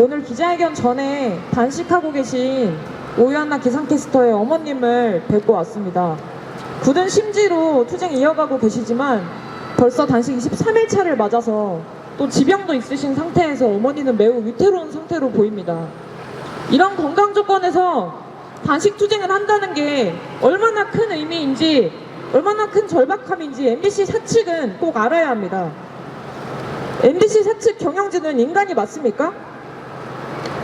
오늘 기자회견 전에 단식하고 계신 오유한나 기상캐스터의 어머님을 뵙고 왔습니다. 굳은 심지로 투쟁 이어가고 계시지만 벌써 단식 23일차를 맞아서 또 지병도 있으신 상태에서 어머니는 매우 위태로운 상태로 보입니다. 이런 건강 조건에서 단식 투쟁을 한다는 게 얼마나 큰 의미인지, 얼마나 큰 절박함인지 MBC 사측은 꼭 알아야 합니다. MBC 사측 경영진은 인간이 맞습니까?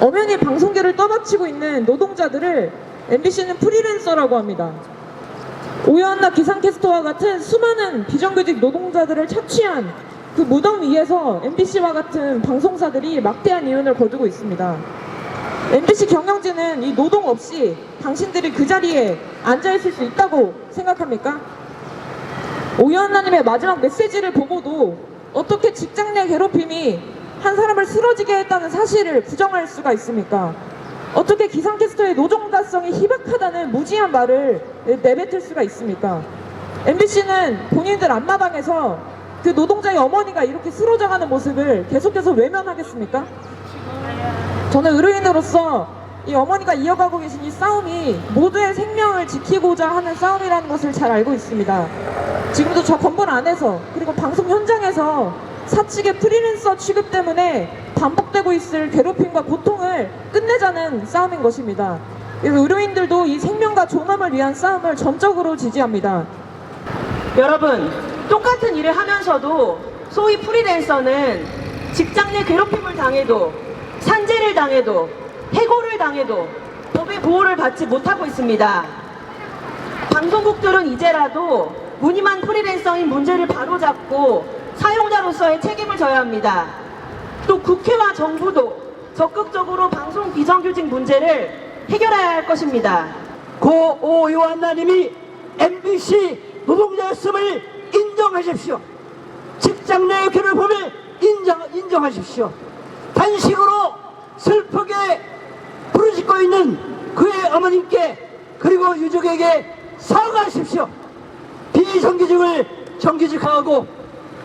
엄연히 방송계를 떠받치고 있는 노동자들을 MBC는 프리랜서라고 합니다. 오유한나 기상캐스터와 같은 수많은 비정규직 노동자들을 착취한 그 무덤 위에서 MBC와 같은 방송사들이 막대한 이윤을 거두고 있습니다. MBC 경영진은 이 노동 없이 당신들이 그 자리에 앉아있을 수 있다고 생각합니까? 오유한나님의 마지막 메시지를 보고도 어떻게 직장 내 괴롭힘이 한 사람을 쓰러지게 했다는 사실을 부정할 수가 있습니까? 어떻게 기상캐스터의 노동자성이 희박하다는 무지한 말을 내뱉을 수가 있습니까? MBC는 본인들 앞마당에서 그 노동자의 어머니가 이렇게 쓰러져가는 모습을 계속해서 외면하겠습니까? 저는 의료인으로서 이 어머니가 이어가고 계신 이 싸움이 모두의 생명을 지키고자 하는 싸움이라는 것을 잘 알고 있습니다. 지금도 저 건물 안에서 그리고 방송 현장에서 사측의 프리랜서 취급 때문에 반복되고 있을 괴롭힘과 고통을 끝내자는 싸움인 것입니다. 그래서 의료인들도 이 생명과 존엄을 위한 싸움을 전적으로 지지합니다. 여러분, 똑같은 일을 하면서도 소위 프리랜서는 직장 내 괴롭힘을 당해도, 산재를 당해도, 해고를 당해도 법의 보호를 받지 못하고 있습니다. 방송국들은 이제라도 무늬만 프리랜서인 문제를 바로잡고 사용자로서의 책임을 져야 합니다. 또 국회와 정부도 적극적으로 방송 비정규직 문제를 해결해야 할 것입니다. 고 오유한나님이 MBC 노동자였음을 인정하십시오. 직장 내 괴롭힘을 인정하십시오. 단식으로 슬프게 부르짖고 있는 그의 어머님께 그리고 유족에게 사과하십시오. 비정규직을 정규직화하고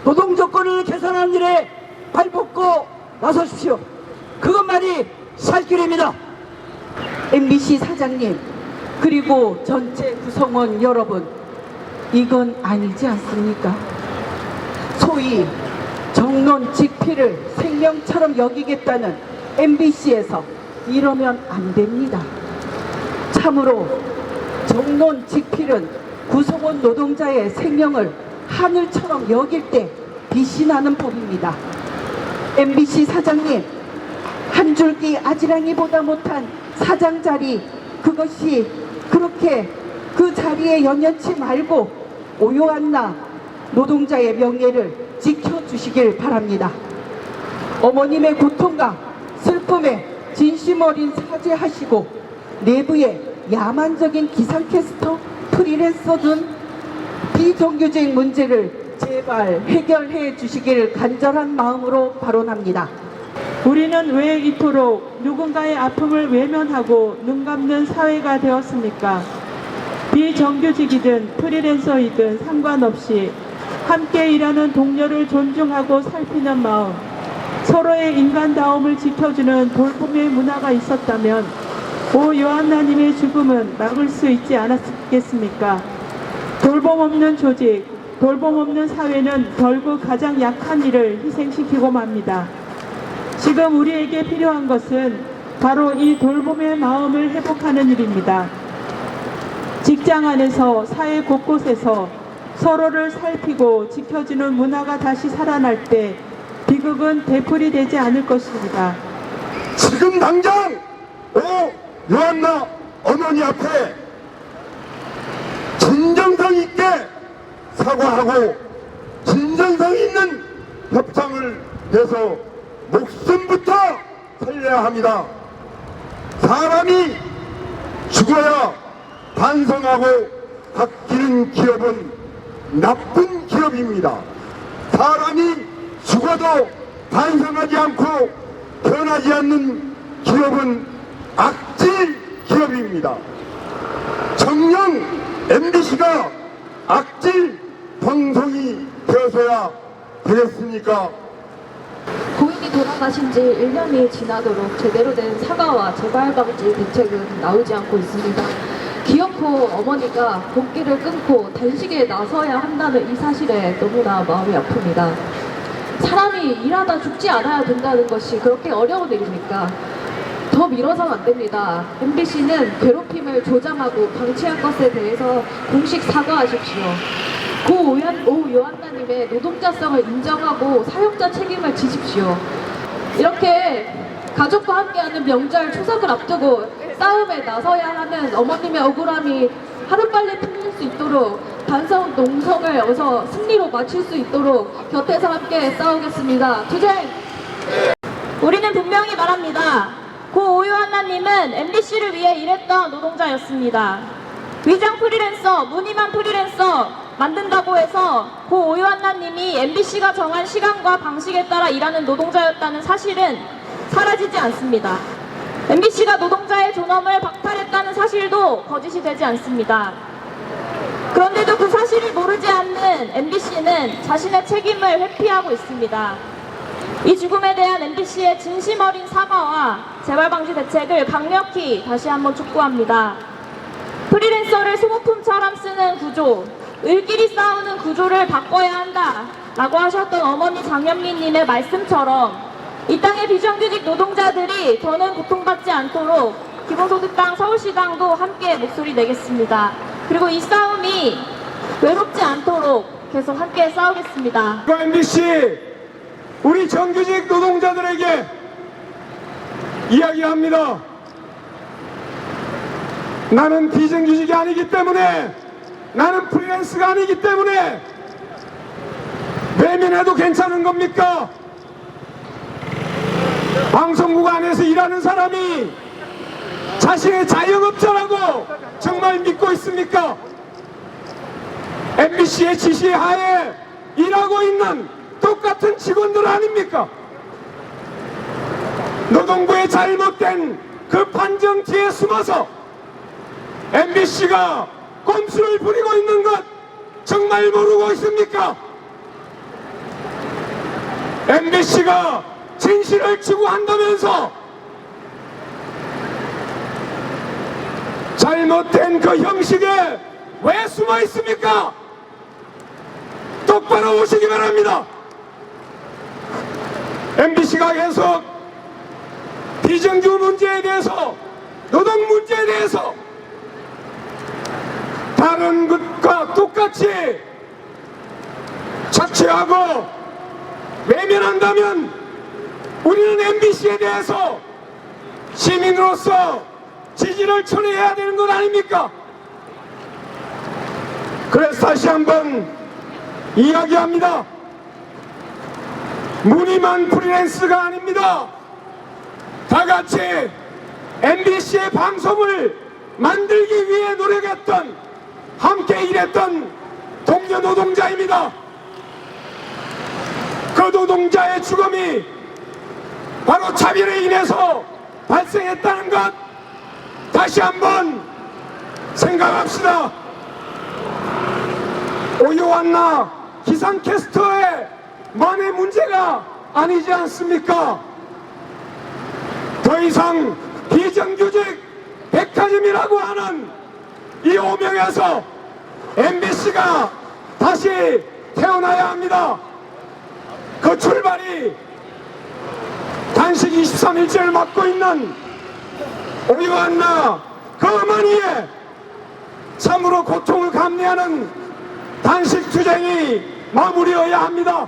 노동 조건을 개선하는 일에 발벗고 나서십시오. 그것만이 살 길입니다. MBC 사장님, 그리고 전체 구성원 여러분, 이건 아니지 않습니까? 소위 정론직필을 생명처럼 여기겠다는 MBC에서 이러면 안 됩니다. 참으로 정론직필은 구성원 노동자의 생명을 하늘처럼 여길 때 빛이 나는 법입니다. MBC 사장님, 한 줄기 아지랑이보다 못한 사장 자리, 그것이 그렇게 그 자리에 연연치 말고 오유한나 노동자의 명예를 지켜주시길 바랍니다. 어머님의 고통과 슬픔에 진심 어린 사죄하시고 내부의 야만적인 기상캐스터, 프리랜서 등 비정규직 문제를 제발 해결해 주시길 간절한 마음으로 발언합니다. 우리는 왜 이토록 누군가의 아픔을 외면하고 눈 감는 사회가 되었습니까? 비정규직이든 프리랜서이든 상관없이 함께 일하는 동료를 존중하고 살피는 마음, 서로의 인간다움을 지켜주는 돌봄의 문화가 있었다면 오유한나님의 죽음은 막을 수 있지 않았겠습니까? 돌봄 없는 조직, 돌봄 없는 사회는 결국 가장 약한 이를 희생시키고 맙니다. 지금 우리에게 필요한 것은 바로 이 돌봄의 마음을 회복하는 일입니다. 직장 안에서 사회 곳곳에서 서로를 살피고 지켜주는 문화가 다시 살아날 때 비극은 되풀이되지 않을 것입니다. 지금 당장 오유한나 어머니 앞에 진정성 있게 사과하고 진정성 있는 협상을 해서 목숨부터 살려야 합니다. 사람이 죽어야 반성하고 바뀌는 기업은 나쁜 기업입니다. 사람이 죽어도 반성하지 않고 변하지 않는 기업은 악질 기업입니다. 정녕 MBC가 악질 방송이 되어서야 되겠습니까? 어머니 돌아가신 지 1년이 지나도록 제대로 된 사과와 재발 방지 대책은 나오지 않고 있습니다. 기어코 어머니가 복귀를 끊고 단식에 나서야 한다는 이 사실에 너무나 마음이 아픕니다. 사람이 일하다 죽지 않아야 된다는 것이 그렇게 어려운 일입니까? 더 미뤄서는 안 됩니다. MBC는 괴롭힘을 조장하고 방치한 것에 대해서 공식 사과하십시오. 고 요한나님의 노동자성을 인정하고 사용자 책임을 지십시오. 이렇게 가족과 함께하는 명절 추석을 앞두고 싸움에 나서야 하는 어머님의 억울함이 하루빨리 풀릴 수 있도록 반성 농성을 어서 승리로 마칠 수 있도록 곁에서 함께 싸우겠습니다. 투쟁! 우리는 분명히 말합니다. 고 오요한나님은 MBC를 위해 일했던 노동자였습니다. 위장 프리랜서, 무늬만 프리랜서 만든다고 해서 고 오요한나님이 MBC가 정한 시간과 방식에 따라 일하는 노동자였다는 사실은 사라지지 않습니다. MBC가 노동자의 존엄을 박탈했다는 사실도 거짓이 되지 않습니다. 그런데도 그 사실을 모르지 않는 MBC는 자신의 책임을 회피하고 있습니다. 이 죽음에 대한 MBC의 진심 어린 사과와 재발방지 대책을 강력히 다시 한번 촉구합니다. 프리랜서를 소모품처럼 쓰는 구조, 을끼리 싸우는 구조를 바꿔야 한다 라고 하셨던 어머니 장현미님의 말씀처럼 이 땅의 비정규직 노동자들이 더는 고통받지 않도록 기본소득당 서울시당도 함께 목소리 내겠습니다. 그리고 이 싸움이 외롭지 않도록 계속 함께 싸우겠습니다. MBC 우리 정규직 노동자들에게 이야기합니다. 나는 비정규직이 아니기 때문에, 나는 프리랜서가 아니기 때문에 외면해도 괜찮은 겁니까? 방송국 안에서 일하는 사람이 자신의 자영업자라고 정말 믿고 있습니까? MBC의 지시 하에 일하고 있는 똑같은 직원들 아닙니까? 노동부의 잘못된 그 판정 뒤에 숨어서 MBC가 꼼수를 부리고 있는 것 정말 모르고 있습니까? MBC가 진실을 추구한다면서 잘못된 그 형식에 왜 숨어 있습니까? 똑바로 오시기 바랍니다. MBC가 계속 비정규 문제에 대해서, 노동 문제에 대해서 다른 것과 똑같이 착취하고 외면한다면 우리는 MBC에 대해서 시민으로서 지지를 철회해야 되는 것 아닙니까? 그래서 다시 한번 이야기합니다. 무늬만 프리랜서가 아닙니다. 다 같이 MBC의 방송을 만들기 위해 노력했던, 함께 일했던 동료 노동자입니다. 그 노동자의 죽음이 바로 차별에 인해서 발생했다는 것 다시 한번 생각합시다. 오요한나 기상캐스터의 만의 문제가 아니지 않습니까? 더 이상 비정규직 백화점이라고 하는 이 오명에서 MBC가 다시 태어나야 합니다. 그 출발이 단식 23일째를 맡고 있는 오요한나 그 어머니의 참으로 고통을 감내하는 단식 투쟁이 마무리여야 합니다.